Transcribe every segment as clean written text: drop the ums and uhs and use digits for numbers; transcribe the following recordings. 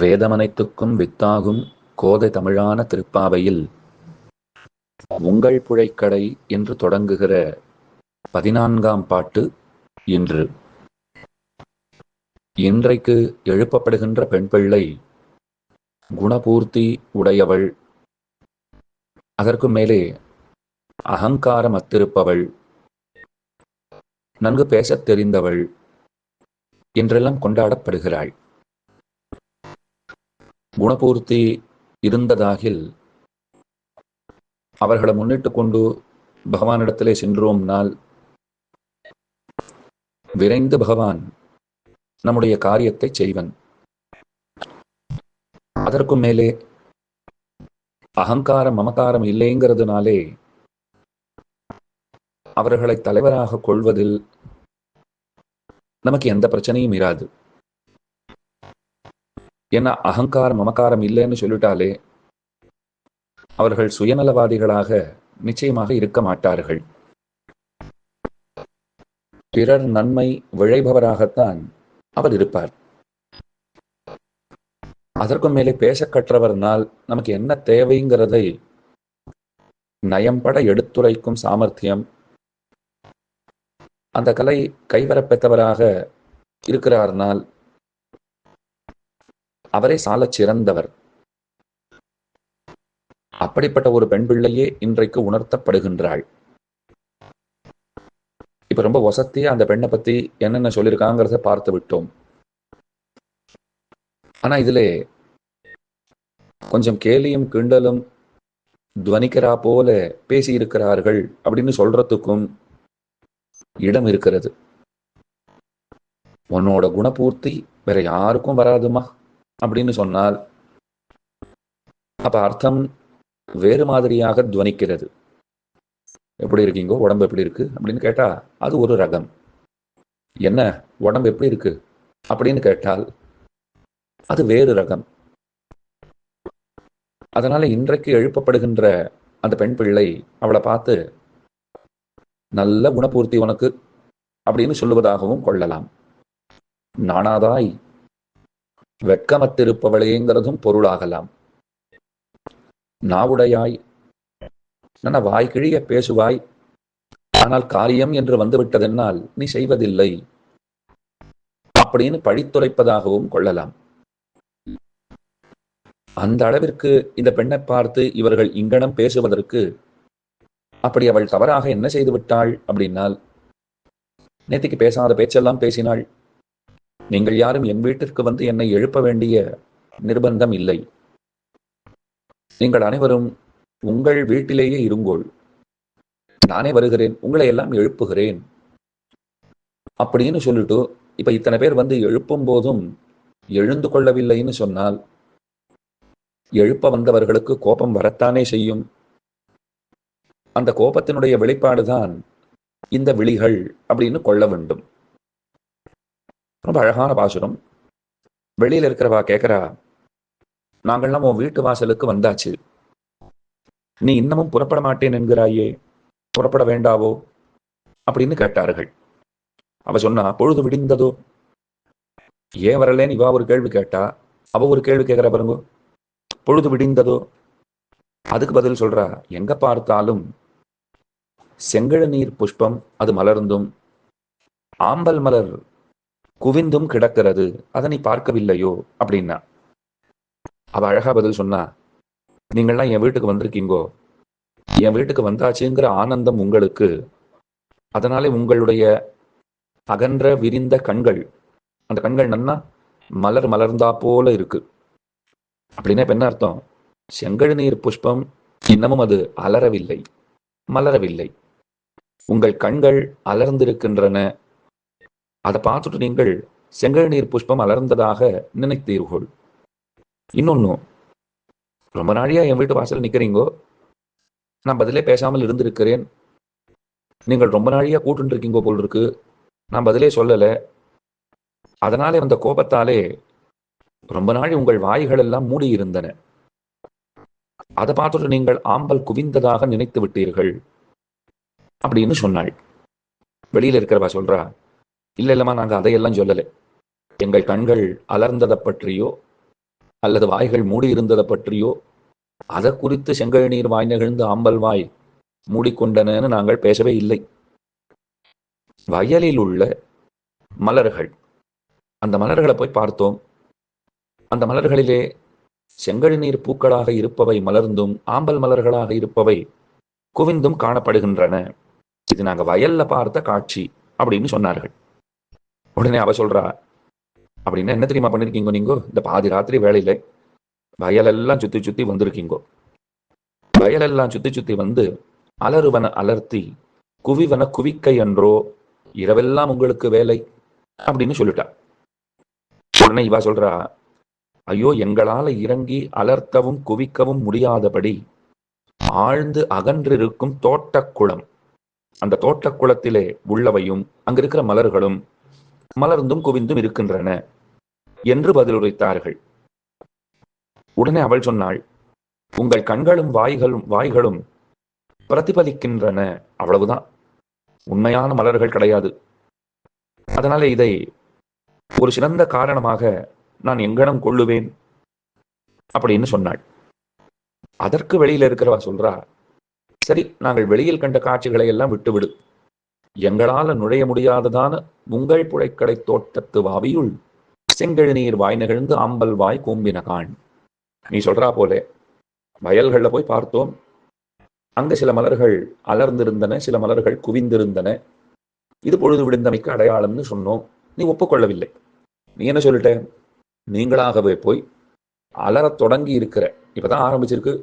வேதமனைத்துக்கும் வித்தாகும் கோதை தமிழான திருப்பாவையில் உங்கள் புழைக்கடை என்று தொடங்குகிற 14ஆம் பாட்டு இன்று. இன்றைக்கு எழுப்பப்படுகின்ற பெண் பிள்ளை குணபூர்த்தி உடையவள், அதற்கு மேலே அகங்காரம் அத்திருப்பவள், நன்கு பேசத் தெரிந்தவள் என்றெல்லாம் கொண்டாடப்படுகிறாள். குணபூர்த்தி இருந்ததாகில் அவர்களை முன்னிட்டு கொண்டு பகவானிடத்திலே சென்றோம்னால் விரைந்து பகவான் நம்முடைய காரியத்தை செய்வன். அதற்கும் மேலே அகங்காரம் மமகாரம் இல்லைங்கிறதுனாலே அவர்களை தலைவராக கொள்வதில் நமக்கு எந்த பிரச்சனையும் இராது. ஏன்னா அகங்காரம் மமகாரம் இல்லைன்னு சொல்லிட்டாலே அவர்கள் சுயநலவாதிகளாக நிச்சயமாக இருக்க மாட்டார்கள். பிறர் நன்மை விளைபவராகத்தான் அவர் இருப்பார். அதற்கும் மேலே பேச கற்றவர்னால் நமக்கு என்ன தேவைங்கிறதை நயம்பட எடுத்துரைக்கும் சாமர்த்தியம், அந்த கலை கைவரப்பெற்றவராக இருக்கிறார்னால் அவரே சாலச் சிறந்தவர். அப்படிப்பட்ட ஒரு பெண் பிள்ளையே இன்றைக்கு உணர்த்தப்படுகின்றாள். இப்ப ரொம்ப வசத்தியா அந்த பெண்ணை பத்தி என்னென்ன சொல்லியிருக்காங்கிறத பார்த்து விட்டோம். ஆனா இதிலே கொஞ்சம் கேலியும் கிண்டலும் துவனிக்கிறா போல பேசியிருக்கிறார்கள் அப்படின்னு சொல்றதுக்கும் இடம் இருக்கிறது. உன்னோட குணபூர்த்தி வேற யாருக்கும் வராதுமா அப்படின்னு சொன்னால் அப்ப அர்த்தம் வேறு மாதிரியாக துவனிக்கிறது. எப்படி இருக்கீங்கோ, உடம்பு எப்படி இருக்கு அப்படின்னு கேட்டா அது ஒரு ரகம். என்ன உடம்பு எப்படி இருக்கு அப்படின்னு கேட்டால் அது வேறு ரகம். அதனால இன்றைக்கு எழுப்பப்படுகின்ற அந்த பெண் பிள்ளை அவளை பார்த்து நல்ல குணபூர்த்தி உனக்கு அப்படின்னு சொல்லுவதாகவும் கொள்ளலாம். நாணாதாய் வெட்கமத்திருப்பவளேங்கிறதும் பொருளாகலாம். நாவுடையாய், நல்ல வாய் கிழிய பேசுவாய், ஆனால் காரியம் என்று வந்துவிட்டதென்னால் நீ செய்வதில்லை அப்படின்னு பழித்துரைப்பதாகவும் கொள்ளலாம். அந்த அளவிற்கு இந்த பெண்ணை பார்த்து இவர்கள் இங்கனம் பேசுவதற்கு, அப்படி அவள் தவறாக என்ன செய்து விட்டாள் அப்படின்னால், நேத்திக்கு பேசாத பேச்செல்லாம் பேசினாள். நீங்கள் யாரும் என் வீட்டிற்கு வந்து என்னை எழுப்ப வேண்டிய நிர்பந்தம் இல்லை. நீங்கள் அனைவரும் உங்கள் வீட்டிலேயே இருங்கோள், நானே வருகிறேன், உங்களை எல்லாம் எழுப்புகிறேன் அப்படின்னு சொல்லிட்டு இப்ப இத்தனை பேர் வந்து எழுப்பும் போதும் எழுந்து கொள்ளவில்லைன்னு சொன்னால் எழுப்ப வந்தவர்களுக்கு கோபம் வரத்தானே செய்யும். அந்த கோபத்தினுடைய வெளிப்பாடுதான் இந்த விழிகள் அப்படின்னு கொள்ள வேண்டும். ரொம்ப அழகான பாசுரம். வெளியில இருக்கிறவா கேட்கிறா, நாங்கள்லாம் உன் வீட்டு வாசலுக்கு வந்தாச்சு, நீ இன்னமும் புறப்பட மாட்டேன் என்கிறாயே, புறப்பட வேண்டாவோ அப்படின்னு கேட்டார்கள். அவ சொன்னா, பொழுது விடிந்ததோ. ஏன் வரலேன்னு இவா ஒரு கேள்வி கேட்டா, அவ ஒரு கேள்வி கேட்கிற பாருங்க. பொழுது விடிந்ததோ, அதுக்கு பதில் சொல்றா, எங்க பார்த்தாலும் செங்கழ நீர் புஷ்பம் அது மலர்ந்தும் ஆம்பல் மலர் குவிந்தும் கிடக்கிறது, அதை நீ பார்க்கவில்லையோ அப்படின்னா. அவ அழகா பதில் சொன்னா, நீங்கள்லாம் என் வீட்டுக்கு வந்திருக்கீங்கோ, என் வீட்டுக்கு வந்தாச்சுங்கிற ஆனந்தம் உங்களுக்கு, அதனாலே உங்களுடைய அகன்ற விரிந்த கண்கள், அந்த கண்கள் நன்னா மலர் மலர்ந்தா போல இருக்கு அப்படின்னா இப்ப என்ன அர்த்தம்? செங்கழ நீர் புஷ்பம் இன்னமும் அது அலரவில்லை, மலரவில்லை. உங்கள் கண்கள் அலர்ந்திருக்கின்றன, அதை பார்த்துட்டு நீங்கள் செங்கழ நீர் புஷ்பம் அலர்ந்ததாக நினைத்தீர்கள். இன்னொன்னு, ரொம்ப நாளையா என் வீட்டு வாசல் நிக்கிறீங்கோ, நான் பதிலே பேசாமல் இருந்திருக்கிறேன், நீங்கள் ரொம்ப நாளையா கூட்டு இருக்கீங்கோ போல் இருக்கு, நான் பதிலே சொல்லல, அதனாலே வந்த கோபத்தாலே ரொம்ப நாள் உங்கள் வாய்கள் எல்லாம் மூடி இருந்தன, அதை பார்த்துட்டு நீங்கள் ஆம்பல் குவிந்ததாக நினைத்து விட்டீர்கள் அப்படின்னு சொன்னாள். வெளியில இருக்கிறவா சொல்றா, இல்ல இல்லம்மா, நாங்க அதையெல்லாம் சொல்லலை, எங்கள் கண்கள் அலர்ந்ததை பற்றியோ அல்லது வாய்கள் மூடி இருந்ததை பற்றியோ அதை குறித்து செங்கழ் நீர் வாய் நெகிழ்ந்து ஆம்பல் வாய் மூடிக்கொண்டனன்னு நாங்கள் பேசவே இல்லை. வயலில் உள்ள மலர்கள், அந்த மலர்களை போய் பார்த்தோம். அந்த மலர்களிலே செங்கழ் நீர் பூக்களாக இருப்பவை மலர்ந்தும் ஆம்பல் மலர்களாக இருப்பவை குவிந்தும் காணப்படுகின்றன. இது நாங்க வயல்ல பார்த்த காட்சி அப்படின்னு சொன்னார்கள். உடனே அவ சொல்றா, அப்படின்னா என்ன தெரியுமா பண்ணிருக்கீங்க நீங்க? இந்த பாதி ராத்திரி வேலையில வயலெல்லாம் சுத்தி சுத்தி வந்திருக்கீங்கோ. வயலெல்லாம் சுத்தி சுத்தி வந்து அலறுவன அலர்த்தி குவிவன குவிக்கை என்றோ, இரவெல்லாம் உங்களுக்கு வேலை அப்படின்னு சொல்லிட்டா. உடனே இவா சொல்றா, ஐயோ, எங்களால இறங்கி அலர்த்தவும் குவிக்கவும் முடியாதபடி ஆழ்ந்து அகன்றிருக்கும் தோட்டக்குளம், அந்த தோட்டக்குளத்திலே உள்ளவையும் அங்கிருக்கிற மலர்களும் மலர்ந்தும் குவிந்தும் இருக்கின்றன என்று பதிலுரைத்தார்கள். உடனே அவள் சொன்னாள், உங்கள் கண்களும் வாய்களும் பிரதிபலிக்கின்றன, அவ்வளவுதான், உண்மையான மலர்கள் கிடையாது. அதனால இதை ஒரு சிறந்த காரணமாக நான் எங்கனம் கொள்ளுவேன் அப்படின்னு சொன்னாள். அதற்கு வெளியில இருக்கிறவா சொல்றா, சரி, நாங்கள் வெளியில் கண்ட காட்சிகளை எல்லாம் விட்டுவிடு. எங்களால நுழைய முடியாததான உங்கள் புழைக்கடை தோட்டத்து வாவியுள் செங்கழ் நீர் வாய் நெகிழ்ந்து ஆம்பல் வாய் கூம்பின காண். நீ சொல்றா போல வயல்கள்ல போய் பார்த்தோம். அங்க சில மலர்கள் அலர்ந்திருந்தன, சில மலர்கள் குவிந்திருந்தன. இது பொழுது விடுந்தமைக்கு அடையாளம்னு சொன்னோம். நீ ஒப்புக்கொள்ளவில்லை. நீ என்ன சொல்லிட்ட? நீங்களாகவே போய் அலறத் தொடங்கி இருக்கிற, இப்பதான் ஆரம்பிச்சிருக்கு,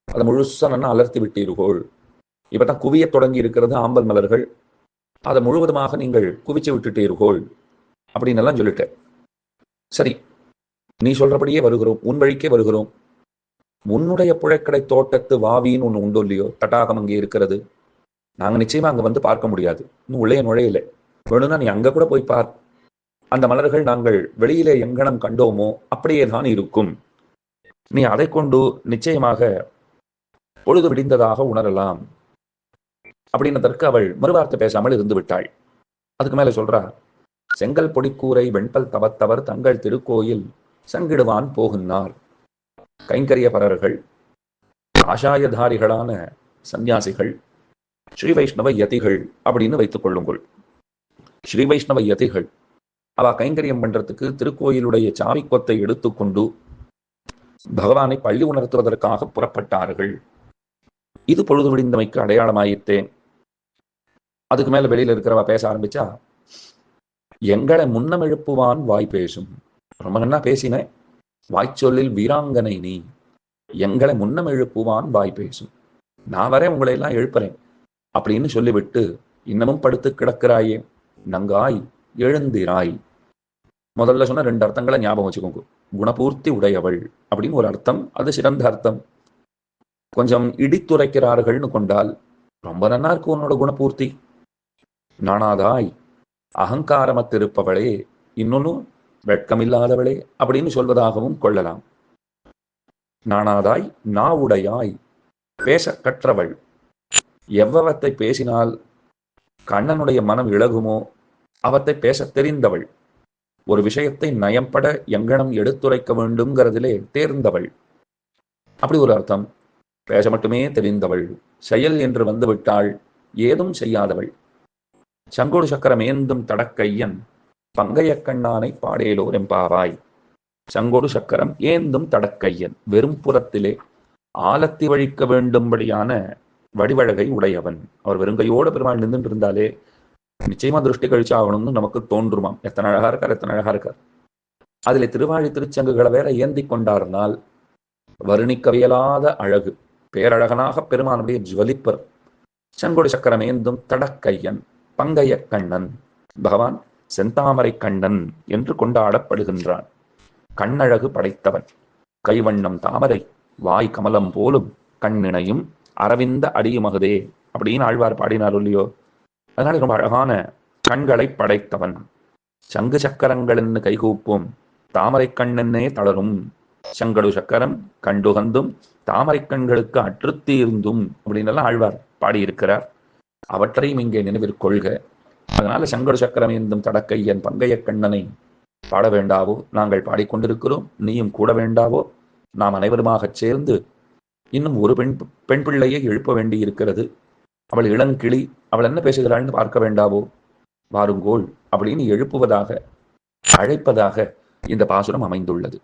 அதை முழுசா நல்லா அலர்த்தி விட்டீர்கள். இப்பதான் குவிய தொடங்கி இருக்கிறது ஆம்பல் மலர்கள், அதை முழுவதுமாக நீங்கள் குவிச்சு விட்டுட்டீர்கள் அப்படின்னு எல்லாம் சொல்லிட்ட. சரி, நீ சொல்றபடியே வருகிறோம், உன் வழிக்கே வருகிறோம். உன்னுடைய புழைக்கடை தோட்டத்து வாவின்னு ஒண்ணு உண்டோ இல்லையோ, தடாகம் அங்கே இருக்கிறது. நாங்க நிச்சயமா அங்க வந்து பார்க்க முடியாது, இன்னும் உள்ளே நுழையலை. வேணும்னா நீ அங்க கூட போய் பார். அந்த மலர்கள் நாங்கள் வெளியிலே எங்கனம் கண்டோமோ அப்படியே தான் இருக்கும். நீ அதை கொண்டு நிச்சயமாக பொழுது விடிந்ததாக உணரலாம் அப்படின்னதற்கு அவள் மறுவார்த்தை பேசாமல் இருந்து விட்டாள். அதுக்கு மேல சொல்றா, செங்கல் பொடிக்கூரை வெண்பல் தவத்தவர் தங்கள் திருக்கோயில் சங்கிடுவான் போகுன்னார். கைங்கரியபரர்கள், ஆசாயதாரிகளான சந்நியாசிகள், ஸ்ரீ வைஷ்ணவ யதிகள் அப்படின்னு வைத்துக் கொள்ளுங்கள். ஸ்ரீ வைஷ்ணவ யதிகள் அவ கைங்கரியம் பண்றதுக்கு திருக்கோயிலுடைய சாவிக்கொத்தை எடுத்துக்கொண்டு பகவானை பள்ளி உணர்த்துவதற்காக புறப்பட்டார்கள். இது பொழுது விடிந்தமைக்கு அடையாளமாயிட்டேன். அதுக்கு மேல வெளியில இருக்கிறவா பேச ஆரம்பிச்சா, எங்களை முன்னம் எழுப்புவான் வாய் பேசும். ரொம்ப நன்னா பேசின, வாய்ச்சொல்லில் வீராங்கனை நீ. எங்களை முன்னம் எழுப்புவான் வாய் பேசும், நான் வரேன், உங்களை எல்லாம் எழுப்புறேன் அப்படின்னு சொல்லிவிட்டு இன்னமும் படுத்து கிடக்கிறாயே, நங்காய் எழுந்திராய். முதல்ல சொன்ன 2 அர்த்தங்களை ஞாபகம் வச்சுக்கோங்க. குணபூர்த்தி உடையவள் அப்படின்னு ஒரு அர்த்தம், அது சிறந்த அர்த்தம். கொஞ்சம் இடித்துரைக்கிறார்கள்னு கொண்டால் ரொம்ப நன்னா இருக்கு உன்னோட குணபூர்த்தி. நானாதாய் அகங்காரமத்திருப்பவளே, இன்னொன்னு வெட்கமில்லாதவளே அப்படின்னு சொல்வதாகவும் கொள்ளலாம். நானாதாய் நாவுடையாய், பேச கற்றவள். எவ்வளத்தை பேசினால் கண்ணனுடைய மனம் இழகுமோ அவத்தை பேச தெரிந்தவள். ஒரு விஷயத்தை நயம்பட எங்கனம் எடுத்துரைக்க வேண்டும்ங்கிறதிலே தேர்ந்தவள், அப்படி ஒரு அர்த்தம். பேச மட்டுமே தெரிந்தவள், செயல் என்று வந்துவிட்டாள் ஏதும் செய்யாதவள். சங்கோடு சக்கரம் ஏந்தும் தடக்கையன் பங்கைய கண்ணானை பாடேலோர் எம்பாவாய். சங்கோடு சக்கரம் ஏந்தும் தடக்கையன், வெறும் புறத்திலே ஆலத்தி வழிக்க வேண்டும்படியான வடிவழகை உடையவன். அவர் வெறுங்கையோட பெருமாள் நின்றுட்டு இருந்தாலே நிச்சயமா திருஷ்டி கழிச்சு ஆகணும்னு நமக்கு தோன்றுமாம். எத்தனை அழகா இருக்கார், எத்தனை அழகா இருக்கார். அதுல திருவாழி திருச்சங்குகளை வேற ஏந்தி கொண்டார்னால் வர்ணிக்கவியலாத அழகு, பேரழகனாக பெருமானுடைய ஜுவலிப்பர். சங்கொடு சக்கரம் ஏந்தும் தடக்கையன் பங்கைய கண்ணன், பகவான் செந்தாமரை கண்ணன் என்று கொண்டாடப்படுகின்றான். கண்ணழகு படைத்தவன், கைவண்ணம் தாமரை, வாய் கமலம் போலும், கண்ணினையும் அரவிந்த அடியுமகுதே அப்படின்னு ஆழ்வார் பாடினார் இல்லையோ. அதனால ரொம்ப அழகான கண்களை படைத்தவன். சங்கு சக்கரங்கள் கைகூப்பும் தாமரை கண்ணென்னே தளரும். சங்கடு சக்கரம் கண்டுகந்தும் தாமரை கண்களுக்கு அற்றுத்தீர்ந்தும் அப்படின்னு எல்லாம் ஆழ்வார் பாடியிருக்கிறார். அவற்றையும் இங்கே நினைவிற்கொள்க. அதனால சங்கடு சக்கரம் ஏந்தும் தடக்கையன் பங்கைய கண்ணனை பாட வேண்டாவோ? நாங்கள் பாடிக்கொண்டிருக்கிறோம், நீயும் கூட வேண்டாவோ? நாம் அனைவருமாகச் சேர்ந்து இன்னும் ஒரு பெண் பிள்ளையை எழுப்ப வேண்டி இருக்கிறது. அவள் இளங்கிளி, அவள் என்ன பேசுகிறாள்னு பார்க்க வேண்டாவோ? வாருங்கோள் அப்படின்னு எழுப்புவதாக, அழைப்பதாக இந்த பாசுரம் அமைந்துள்ளது.